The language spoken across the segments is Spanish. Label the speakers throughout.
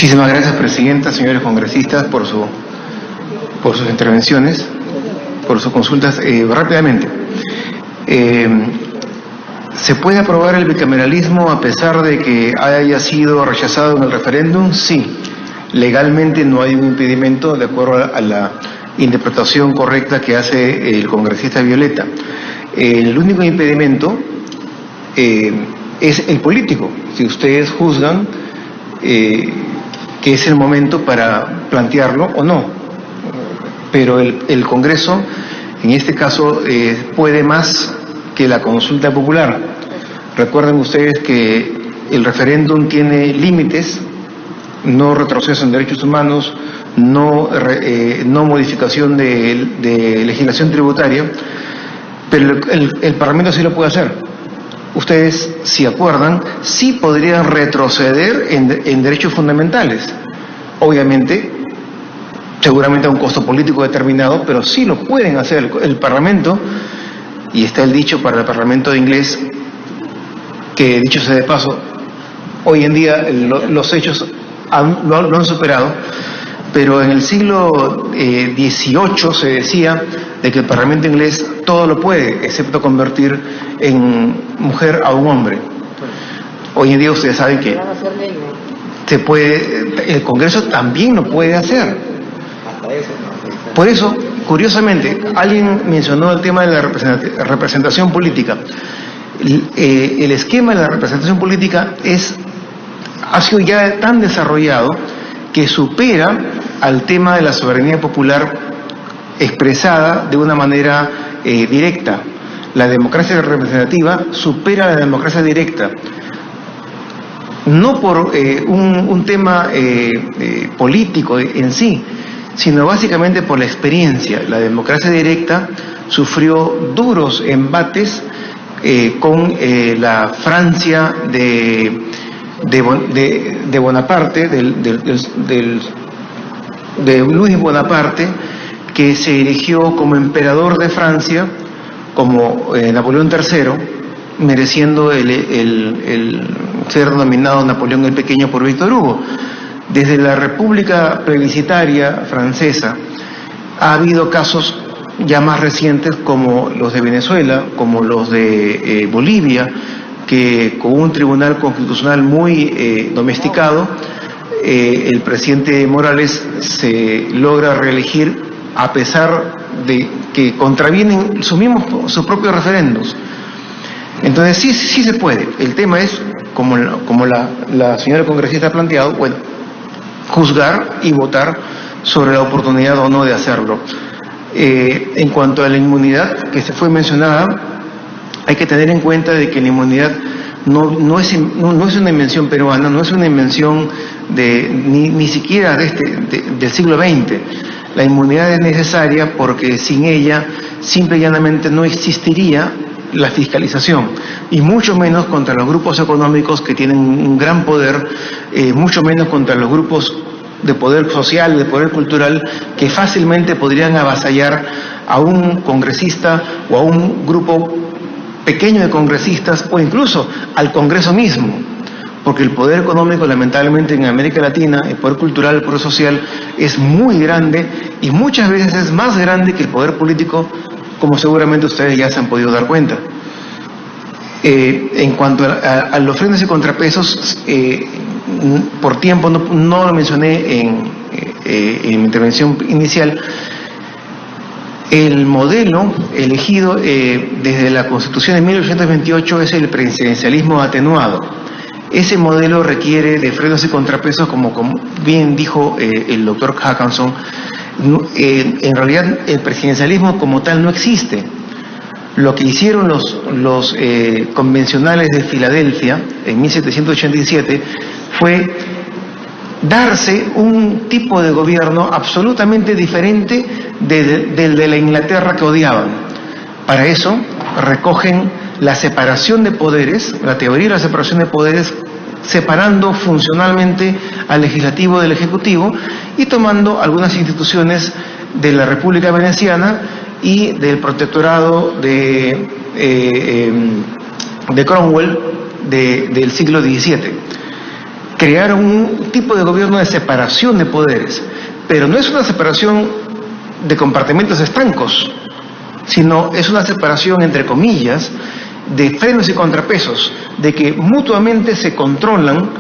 Speaker 1: Muchísimas gracias, Presidenta, señores congresistas, por sus intervenciones, por sus consultas. Rápidamente, ¿se puede aprobar el bicameralismo a pesar de que haya sido rechazado en el referéndum? Sí, legalmente no hay un impedimento de acuerdo a la interpretación correcta que hace el congresista Violeta. El único impedimento es el político. Si ustedes juzgan que es el momento para plantearlo o no, pero el Congreso en este caso puede más que la consulta popular. Recuerden ustedes que el referéndum tiene límites: no retroceso en derechos humanos, no modificación de legislación tributaria, pero el Parlamento sí lo puede hacer. Ustedes, si acuerdan, sí podrían retroceder en derechos fundamentales. Obviamente, seguramente a un costo político determinado, pero sí lo pueden hacer. El Parlamento, y está el dicho para el Parlamento inglés, que dicho sea de paso, hoy en día los hechos lo han superado, pero en el siglo XVIII se decía de que el Parlamento inglés todo lo puede, excepto convertir en mujer a un hombre. Hoy en día ustedes saben que el Congreso también lo puede hacer. Por eso, curiosamente, alguien mencionó el tema de la representación política. El esquema de la representación política ha sido ya tan desarrollado que supera al tema de la soberanía popular expresada de una manera directa. La democracia representativa supera a la democracia directa, no por un tema político en sí, sino básicamente por la experiencia. La democracia directa sufrió duros embates con la Francia de Bonaparte, de Luis Bonaparte, que se erigió como emperador de Francia, como Napoleón III, mereciendo el ser denominado Napoleón el Pequeño por Víctor Hugo. Desde la República Plebiscitaria Francesa ha habido casos ya más recientes, como los de Venezuela, como los de Bolivia, que con un tribunal constitucional muy domesticado, el presidente Morales se logra reelegir a pesar de que contravienen sus propios referendos. Entonces sí se puede. El tema es, como la señora congresista ha planteado, bueno, juzgar y votar sobre la oportunidad o no de hacerlo. En cuanto a la inmunidad que se fue mencionada, hay que tener en cuenta de que la inmunidad no es una invención peruana, no es una invención ni siquiera del siglo XX. La inmunidad es necesaria porque sin ella simple y llanamente no existiría la fiscalización, y mucho menos contra los grupos económicos que tienen un gran poder, mucho menos contra los grupos de poder social, de poder cultural, que fácilmente podrían avasallar a un congresista o a un grupo pequeño de congresistas, o incluso al Congreso mismo, porque el poder económico, lamentablemente, en América Latina, el poder cultural, el poder social, es muy grande, y muchas veces es más grande que el poder político, como seguramente ustedes ya se han podido dar cuenta. En cuanto a los frenos y contrapesos, por tiempo no lo mencioné en mi intervención inicial. El modelo elegido desde la Constitución de 1828 es el presidencialismo atenuado. Ese modelo requiere de frenos y contrapesos, como bien dijo el doctor Hackanson. En realidad el presidencialismo como tal no existe. Lo que hicieron los convencionales de Filadelfia en 1787 fue darse un tipo de gobierno absolutamente diferente del de la Inglaterra que odiaban. Para eso recogen la separación de poderes, la teoría de la separación de poderes, separando funcionalmente al legislativo del ejecutivo y tomando algunas instituciones de la República Veneciana y del protectorado de Cromwell del siglo XVII. crearon un tipo de gobierno de separación de poderes, pero no es una separación de compartimentos estancos, sino es una separación, entre comillas, de frenos y contrapesos, de que mutuamente se controlan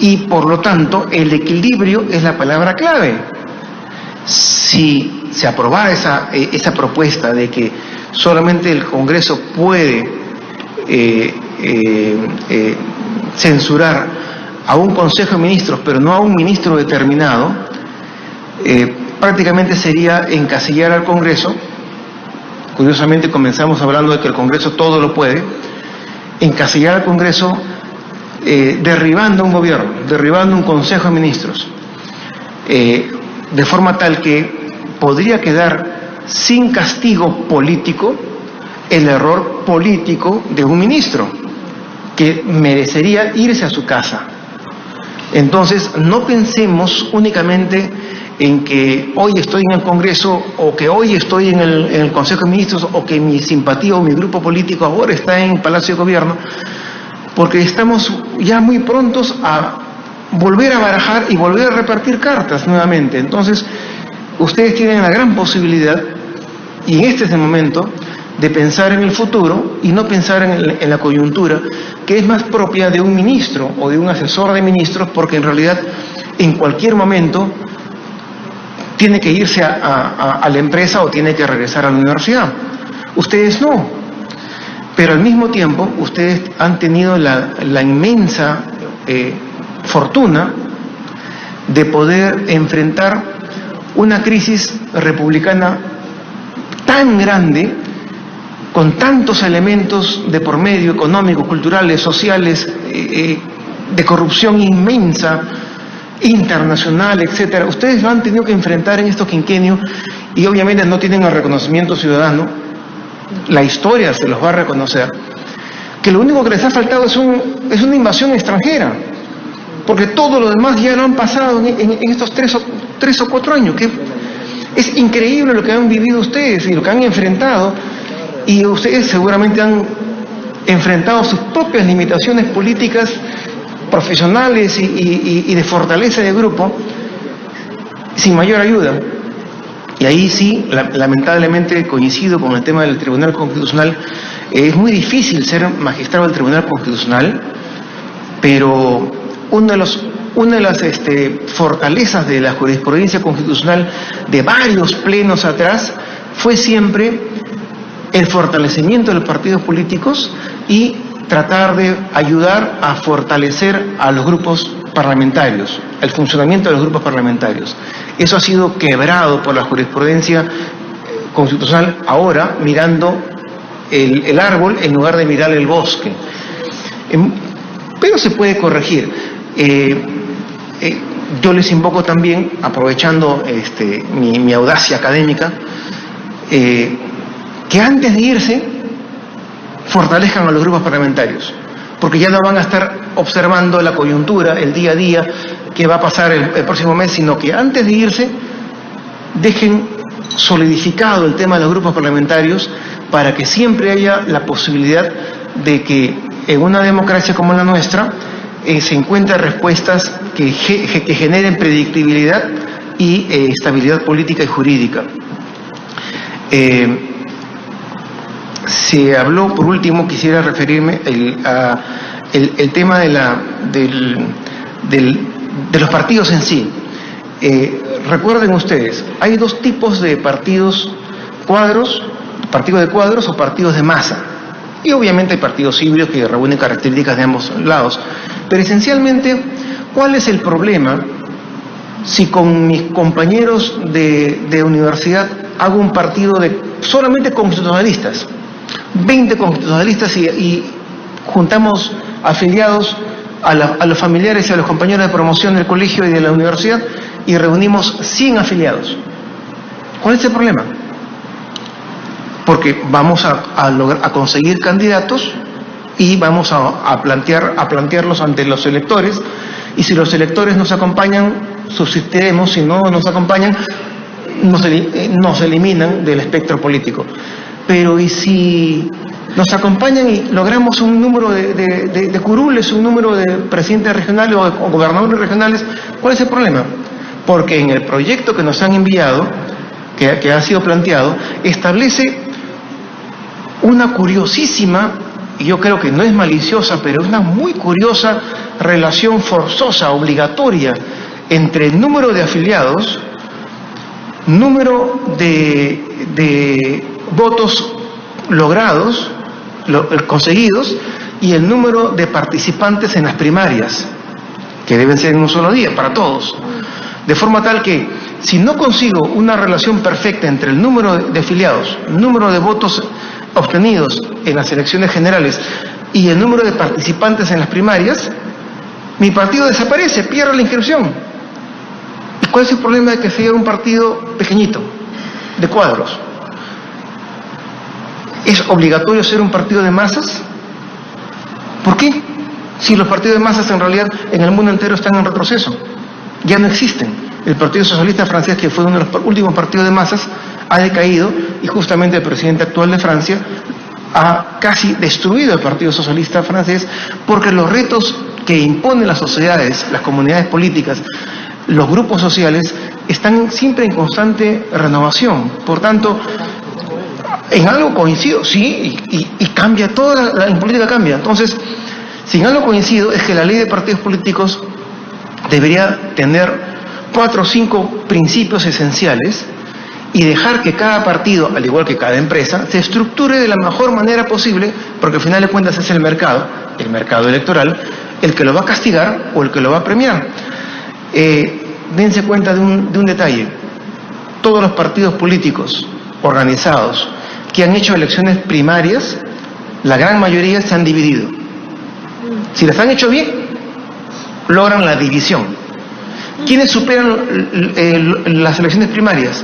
Speaker 1: y por lo tanto el equilibrio es la palabra clave. Si se aprobara esa propuesta de que solamente el Congreso puede censurar a un Consejo de Ministros, pero no a un ministro determinado, prácticamente sería encasillar al Congreso. Curiosamente comenzamos hablando de que el Congreso todo lo puede, encasillar al Congreso derribando un gobierno, derribando un Consejo de Ministros, de forma tal que podría quedar sin castigo político el error político de un ministro, que merecería irse a su casa. Entonces, no pensemos únicamente en que hoy estoy en el Congreso o que hoy estoy en el Consejo de Ministros o que mi simpatía o mi grupo político ahora está en Palacio de Gobierno, porque estamos ya muy prontos a volver a barajar y volver a repartir cartas nuevamente. Entonces, ustedes tienen la gran posibilidad, y este es el momento, de pensar en el futuro y no pensar en la coyuntura, que es más propia de un ministro o de un asesor de ministros, porque en realidad en cualquier momento tiene que irse a la empresa o tiene que regresar a la universidad. Ustedes no, pero al mismo tiempo ustedes han tenido la inmensa fortuna de poder enfrentar una crisis republicana tan grande, con tantos elementos de por medio, económicos, culturales, sociales, de corrupción inmensa, internacional, etcétera. Ustedes lo han tenido que enfrentar en estos quinquenios y obviamente no tienen el reconocimiento ciudadano. La historia se los va a reconocer, que lo único que les ha faltado es una invasión extranjera, porque todo lo demás ya lo han pasado en estos 3 o 4 años, que es increíble lo que han vivido ustedes y lo que han enfrentado, y ustedes seguramente han enfrentado sus propias limitaciones políticas, profesionales y de fortaleza de grupo, sin mayor ayuda. Y ahí sí, lamentablemente coincido con el tema del Tribunal Constitucional. Es muy difícil ser magistrado del Tribunal Constitucional, pero una de las fortalezas de la jurisprudencia constitucional de varios plenos atrás fue siempre el fortalecimiento de los partidos políticos y tratar de ayudar a fortalecer a los grupos parlamentarios, el funcionamiento de los grupos parlamentarios. Eso ha sido quebrado por la jurisprudencia constitucional, ahora mirando el árbol en lugar de mirar el bosque. Pero se puede corregir. Yo les invoco también, aprovechando mi audacia académica, que antes de irse fortalezcan a los grupos parlamentarios, porque ya no van a estar observando la coyuntura, el día a día, qué va a pasar el próximo mes, sino que antes de irse dejen solidificado el tema de los grupos parlamentarios para que siempre haya la posibilidad de que en una democracia como la nuestra se encuentren respuestas que generen predictibilidad y estabilidad política y jurídica. Se habló, por último, quisiera referirme el tema de los partidos en sí. Recuerden ustedes, hay 2 tipos de partidos cuadros, partidos de cuadros o partidos de masa. Y obviamente hay partidos híbridos que reúnen características de ambos lados. Pero esencialmente, ¿cuál es el problema si con mis compañeros de universidad hago un partido de solamente constitucionalistas? 20 constitucionalistas y juntamos afiliados a los familiares y a los compañeros de promoción del colegio y de la universidad y reunimos 100 afiliados. ¿Cuál es el problema? Porque vamos a conseguir candidatos y vamos a plantearlos ante los electores, y si los electores nos acompañan, subsistiremos; si no nos acompañan, nos eliminan del espectro político. Pero ¿y si nos acompañan y logramos un número de curules, un número de presidentes regionales o gobernadores regionales. ¿Cuál es el problema? Porque en el proyecto que nos han enviado, que ha sido planteado, establece una curiosísima, y yo creo que no es maliciosa, pero es una muy curiosa relación forzosa, obligatoria, entre el número de afiliados, número de votos logrados, conseguidos, y el número de participantes en las primarias, que deben ser en un solo día, para todos. De forma tal que, si no consigo una relación perfecta entre el número de afiliados, el número de votos obtenidos en las elecciones generales y el número de participantes en las primarias, mi partido desaparece, pierde la inscripción. ¿Y cuál es el problema de que sea un partido pequeñito, de cuadros? ¿Es obligatorio ser un partido de masas? ¿Por qué? Si los partidos de masas en realidad en el mundo entero están en retroceso, ya no existen. El Partido Socialista Francés, que fue uno de los últimos partidos de masas, ha decaído, y justamente el presidente actual de Francia ha casi destruido el Partido Socialista Francés, porque los retos que imponen las sociedades, las comunidades políticas, los grupos sociales, están siempre en constante renovación. Por tanto, en algo coincido, sí, y cambia, toda la política cambia. Entonces, si en algo coincido, es que la ley de partidos políticos debería tener 4 o 5 principios esenciales y dejar que cada partido, al igual que cada empresa, se estructure de la mejor manera posible, porque al final de cuentas es el mercado electoral, el que lo va a castigar o el que lo va a premiar. Dense cuenta de un detalle: todos los partidos políticos organizados que han hecho elecciones primarias, la gran mayoría se han dividido. Si las han hecho bien, logran la división. ¿Quiénes superan las elecciones primarias?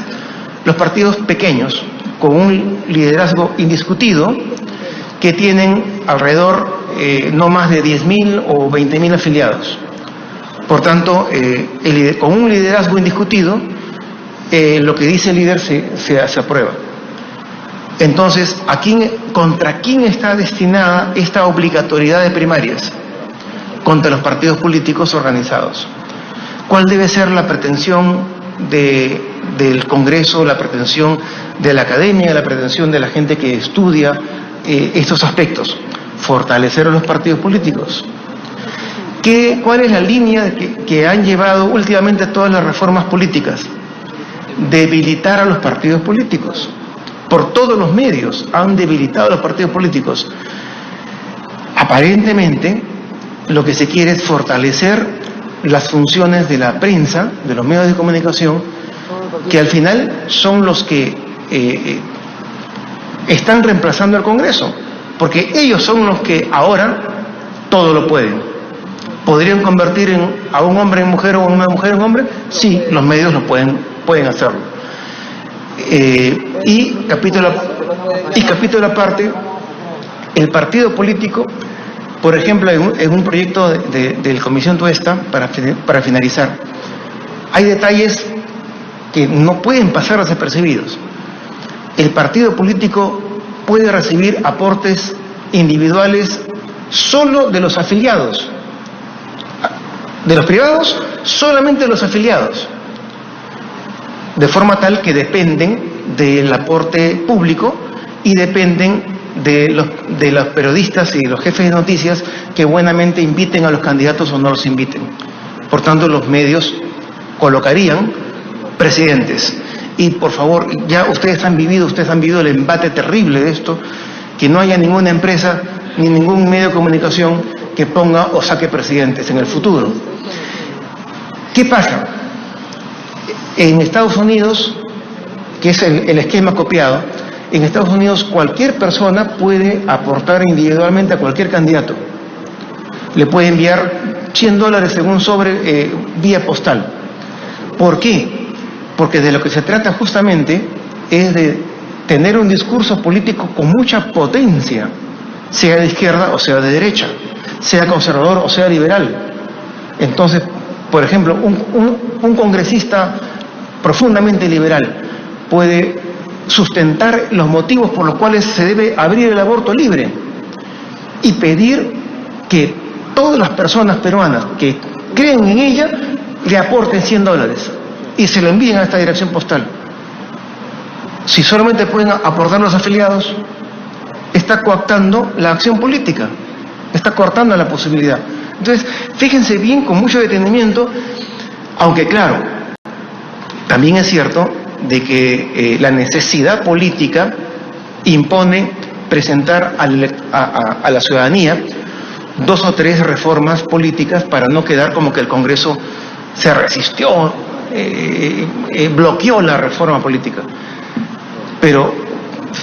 Speaker 1: Los partidos pequeños, con un liderazgo indiscutido, que tienen alrededor no más de 10.000 o 20.000 afiliados. Por tanto, con un liderazgo indiscutido, lo que dice el líder se aprueba. Entonces, ¿contra quién está destinada esta obligatoriedad de primarias? Contra los partidos organizados. ¿Cuál debe ser la pretensión del Congreso, la pretensión de la academia, la pretensión de la gente que estudia estos aspectos? Fortalecer a los partidos políticos. ¿Cuál es la línea que han llevado últimamente todas las reformas políticas? Debilitar a los partidos políticos. Por todos los medios han debilitado a los partidos políticos. Aparentemente, lo que se quiere es fortalecer las funciones de la prensa, de los medios de comunicación, que al final son los que están reemplazando al Congreso, porque ellos son los que ahora todo lo pueden. ¿Podrían convertir a un hombre en mujer o a una mujer en hombre? Sí, los medios lo pueden hacerlo. Y capítulo aparte, el partido político, por ejemplo, en un proyecto de la Comisión Tuesta, para finalizar, hay detalles que no pueden pasar desapercibidos. El partido político puede recibir aportes individuales solo de los afiliados. De los privados, solamente de los afiliados. De forma tal que dependen del aporte público y dependen de los periodistas y los jefes de noticias que buenamente inviten a los candidatos o no los inviten. Por tanto, los medios colocarían presidentes. Y por favor, ya ustedes han vivido el embate terrible de esto, que no haya ninguna empresa ni ningún medio de comunicación que ponga o saque presidentes en el futuro. ¿Qué pasa? En Estados Unidos, que es el esquema copiado, en Estados Unidos cualquier persona puede aportar individualmente a cualquier candidato. Le puede enviar $100 en un sobre vía postal. ¿Por qué? Porque de lo que se trata justamente es de tener un discurso político con mucha potencia, sea de izquierda o sea de derecha, sea conservador o sea liberal. Entonces, por ejemplo, un congresista profundamente liberal puede sustentar los motivos por los cuales se debe abrir el aborto libre y pedir que todas las personas peruanas que creen en ella le aporten $100 y se lo envíen a esta dirección postal. Si solamente pueden aportar los afiliados, está coactando la acción política, está cortando la posibilidad. Entonces, fíjense bien con mucho detenimiento, aunque claro, también es cierto de que la necesidad política impone presentar a la ciudadanía 2 o 3 reformas políticas para no quedar como que el Congreso se resistió, bloqueó la reforma política. Pero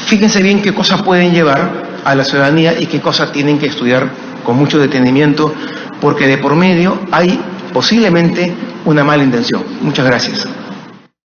Speaker 1: fíjense bien qué cosas pueden llevar a la ciudadanía y qué cosas tienen que estudiar con mucho detenimiento, porque de por medio hay posiblemente una mala intención. Muchas gracias.